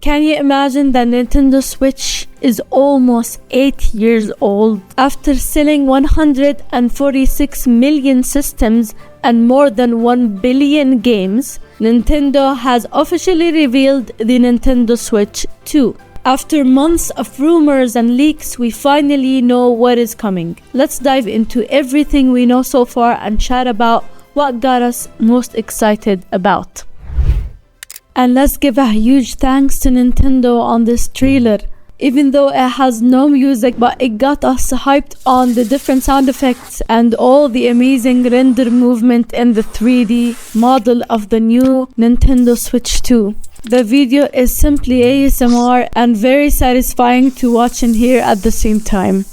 Can you imagine that Nintendo Switch is almost 8 years old? After selling 146 million systems and more than 1 billion games, Nintendo has officially revealed the Nintendo Switch 2. After months of rumors and leaks, we finally know what is coming. Let's dive into everything we know so far and chat about what got us most excited about. And let's give a huge thanks to Nintendo on this trailer. Even though it has no music, but it got us hyped on the different sound effects and all the amazing render movement in the 3D model of the new Nintendo Switch 2. The video is simply ASMR and very satisfying to watch and hear at the same time.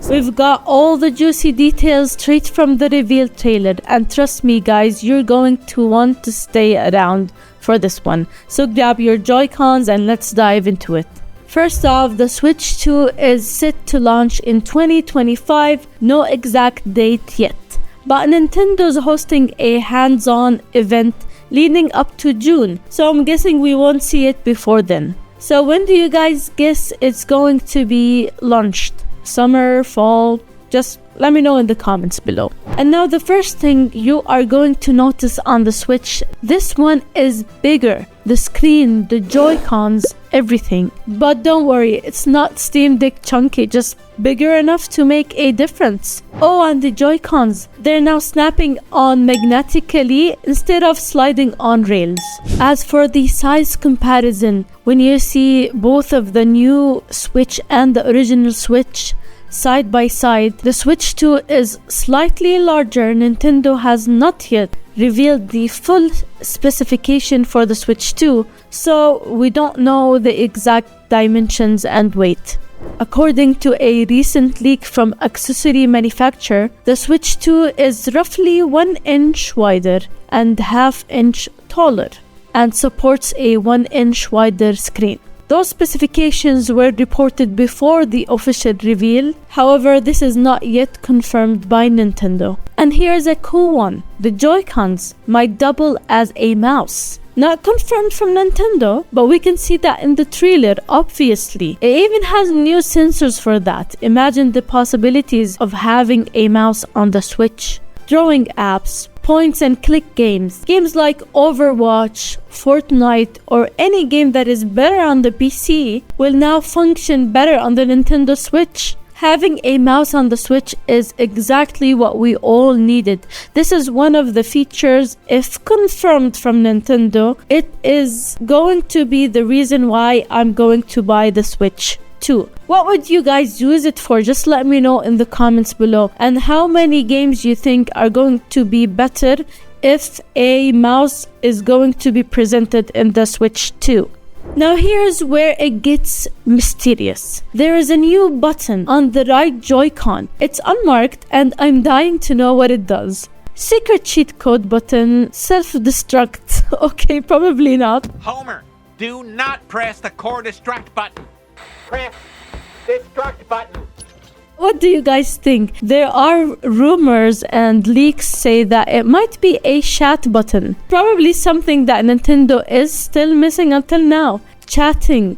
We've got all the juicy details straight from the reveal trailer, and trust me guys, you're going to want to stay around for this one. So grab your Joycons and let's dive into it. First off, the Switch 2 is set to launch in 2025, no exact date yet. But Nintendo's hosting a hands-on event leading up to June, so I'm guessing we won't see it before then. So when do you guys guess it's going to be launched? Summer, fall? Just let me know in the comments below. And now the first thing you are going to notice on the Switch, this one is bigger. The screen, the Joy-Cons, everything. But don't worry, it's not Steam Deck chunky, just bigger enough to make a difference. Oh, and the Joy-Cons, they're now snapping on magnetically instead of sliding on rails. As for the size comparison, when you see both of the new Switch and the original Switch side by side, the Switch 2 is slightly larger. Nintendo has not yet revealed the full specification for the Switch 2, so we don't know the exact dimensions and weight. According to a recent leak from accessory manufacturer, the Switch 2 is roughly 1 inch wider and half inch taller and supports a 1 inch wider screen. Those specifications were reported before the official reveal. However, this is not yet confirmed by Nintendo. And here's a cool one. The Joy-Cons might double as a mouse. Not confirmed from Nintendo, but we can see that in the trailer, obviously. It even has new sensors for that. Imagine the possibilities of having a mouse on the Switch. Drawing apps, points and click games like Overwatch, Fortnite, or any game that is better on the PC will now function better on the Nintendo Switch. Having a mouse on the Switch is exactly what we all needed. This is one of the features, if confirmed from Nintendo, it is going to be the reason why I'm going to buy the Switch 2. What would you guys use it for? Just let me know in the comments below. And how many games you think are going to be better if a mouse is going to be presented in the Switch 2? Now here's where it gets mysterious. There is a new button on the right Joy-Con. It's unmarked and I'm dying to know what it does. Secret cheat code button, self-destruct. Okay, probably not. Homer, do not press the core distract button. Press destruct button. What do you guys think? There are rumors and leaks say that it might be a chat button. Probably something that Nintendo is still missing until now. Chatting.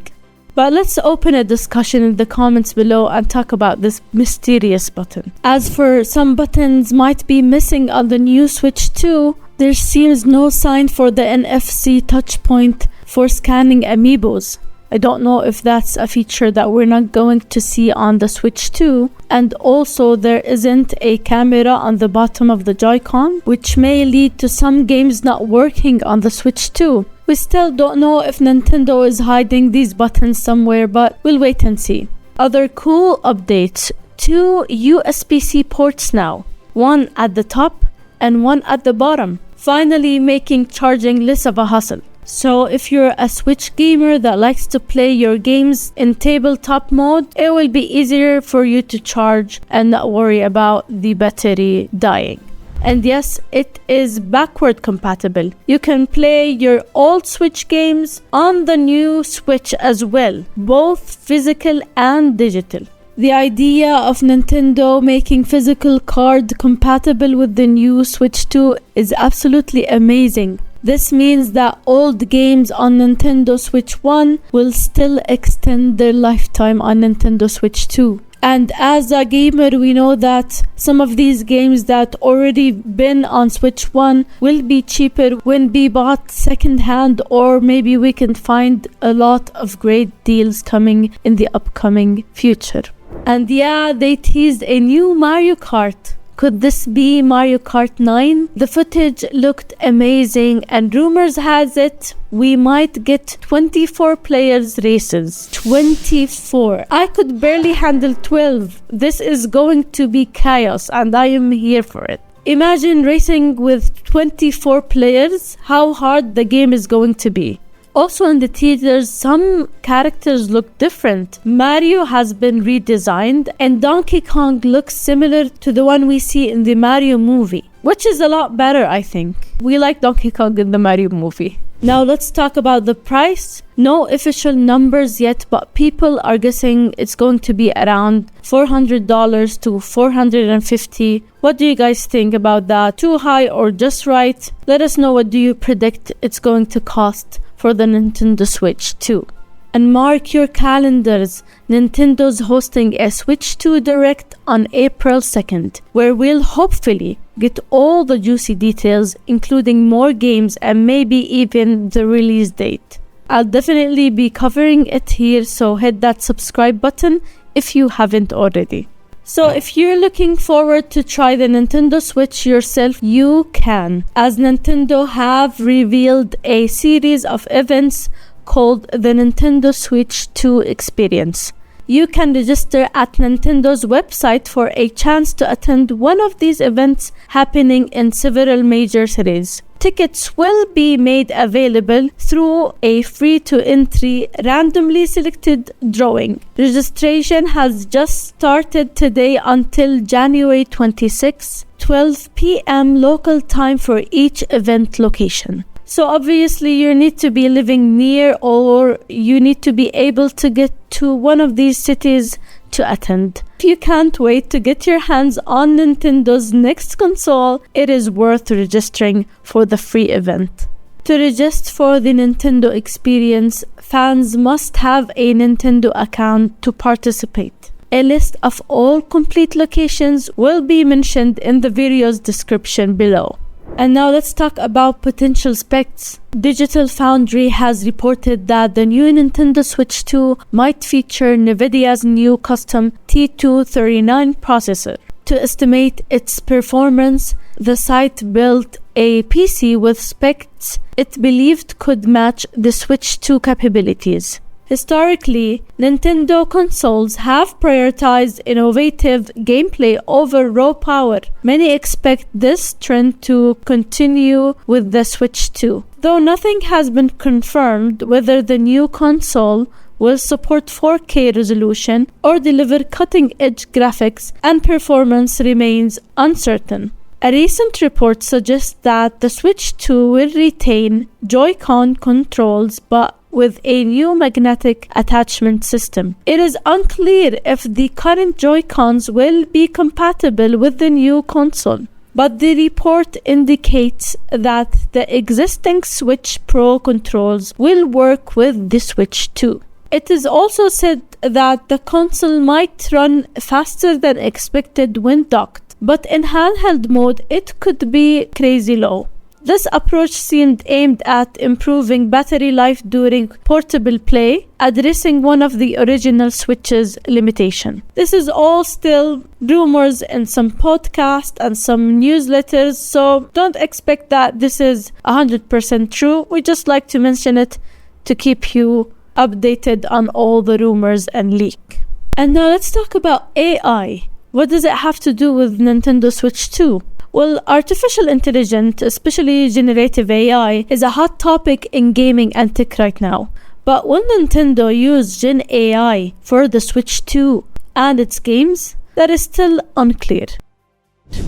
But let's open a discussion in the comments below and talk about this mysterious button. As for some buttons might be missing on the new Switch 2, there seems no sign for the NFC touch point for scanning amiibos. I don't know if that's a feature that we're not going to see on the Switch 2. And also there isn't a camera on the bottom of the Joy-Con, which may lead to some games not working on the Switch 2. We still don't know if Nintendo is hiding these buttons somewhere, but we'll wait and see. Other cool updates. 2 USB-C ports now. One at the top and one at the bottom. Finally making charging less of a hassle. So if you're a Switch gamer that likes to play your games in tabletop mode, it will be easier for you to charge and not worry about the battery dying. And yes, it is backward compatible. You can play your old Switch games on the new Switch as well, both physical and digital. The idea of Nintendo making physical card compatible with the new Switch 2 is absolutely amazing. This means that old games on Nintendo Switch 1 will still extend their lifetime on Nintendo Switch 2. And as a gamer, we know that some of these games that already been on Switch 1 will be cheaper when be bought secondhand, or maybe we can find a lot of great deals coming in the upcoming future. And yeah, they teased a new Mario Kart. Could this be Mario Kart 9? The footage looked amazing, and rumors has it we might get 24 players races. 24. I could barely handle 12. This is going to be chaos, and I am here for it. Imagine racing with 24 players, how hard the game is going to be. Also in the teasers, some characters look different. Mario has been redesigned, and Donkey Kong looks similar to the one we see in the Mario movie, which is a lot better, I think. We like Donkey Kong in the Mario movie. Now let's talk about the price. No official numbers yet, but people are guessing it's going to be around $400 to $450. What do you guys think about that? Too high or just right? Let us know, what do you predict it's going to cost for the Nintendo Switch 2. And mark your calendars, Nintendo's hosting a Switch 2 Direct on April 2nd, where we'll hopefully get all the juicy details, including more games and maybe even the release date. I'll definitely be covering it here, so hit that subscribe button if you haven't already. So if you're looking forward to try the Nintendo Switch yourself, you can, as Nintendo have revealed a series of events called the Nintendo Switch 2 Experience. You can register at Nintendo's website for a chance to attend one of these events happening in several major cities. Tickets will be made available through a free-to-entry randomly selected drawing. Registration has just started today until January 26, 12 p.m. local time for each event location. So obviously you need to be living near, or you need to be able to get to one of these cities to attend. If you can't wait to get your hands on Nintendo's next console, it is worth registering for the free event. To register for the Nintendo experience, fans must have a Nintendo account to participate. A list of all complete locations will be mentioned in the video's description below. And now let's talk about potential specs. Digital Foundry has reported that the new Nintendo Switch 2 might feature NVIDIA's new custom T239 processor. To estimate its performance, the site built a PC with specs it believed could match the Switch 2 capabilities. Historically, Nintendo consoles have prioritized innovative gameplay over raw power. Many expect this trend to continue with the Switch 2. Though nothing has been confirmed whether the new console will support 4K resolution or deliver cutting-edge graphics, and performance remains uncertain. A recent report suggests that the Switch 2 will retain Joy-Con controls but with a new magnetic attachment system. It is unclear if the current Joy-Cons will be compatible with the new console, but the report indicates that the existing Switch Pro controls will work with the Switch 2. It is also said that the console might run faster than expected when docked, but in handheld mode it could be crazy low. This approach seemed aimed at improving battery life during portable play, addressing one of the original Switch's limitations. This is all still rumors in some podcasts and some newsletters, so don't expect that this is 100% true. We just like to mention it to keep you updated on all the rumors and leak. And now let's talk about AI. What does it have to do with Nintendo Switch 2? Well, artificial intelligence, especially generative AI, is a hot topic in gaming and tech right now. But will Nintendo use Gen AI for the Switch 2 and its games? That is still unclear.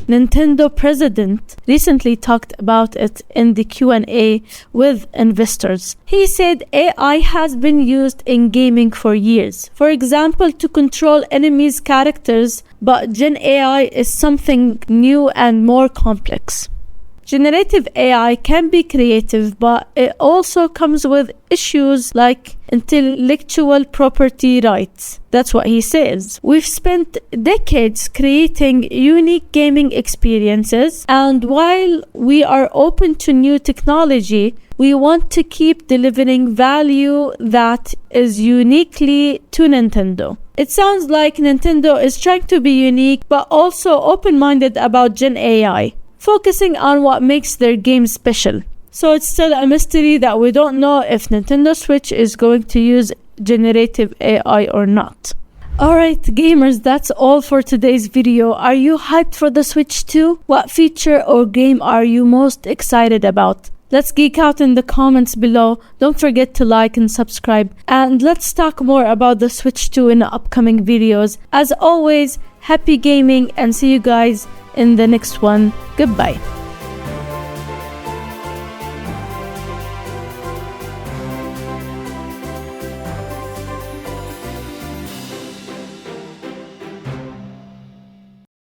Nintendo president recently talked about it in the Q&A with investors. He said AI has been used in gaming for years. For example, to control enemies' characters, but Gen AI is something new and more complex. Generative AI can be creative, but it also comes with issues like intellectual property rights. That's what he says. We've spent decades creating unique gaming experiences, and while we are open to new technology, we want to keep delivering value that is uniquely to Nintendo. It sounds like Nintendo is trying to be unique, but also open-minded about Gen AI, focusing on what makes their games special. So it's still a mystery that we don't know if Nintendo Switch is going to use generative AI or not. Alright gamers, that's all for today's video. Are you hyped for the Switch 2? What feature or game are you most excited about? Let's geek out in the comments below. Don't forget to like and subscribe. And let's talk more about the Switch 2 in the upcoming videos. As always, happy gaming and see you guys in the next one. Goodbye.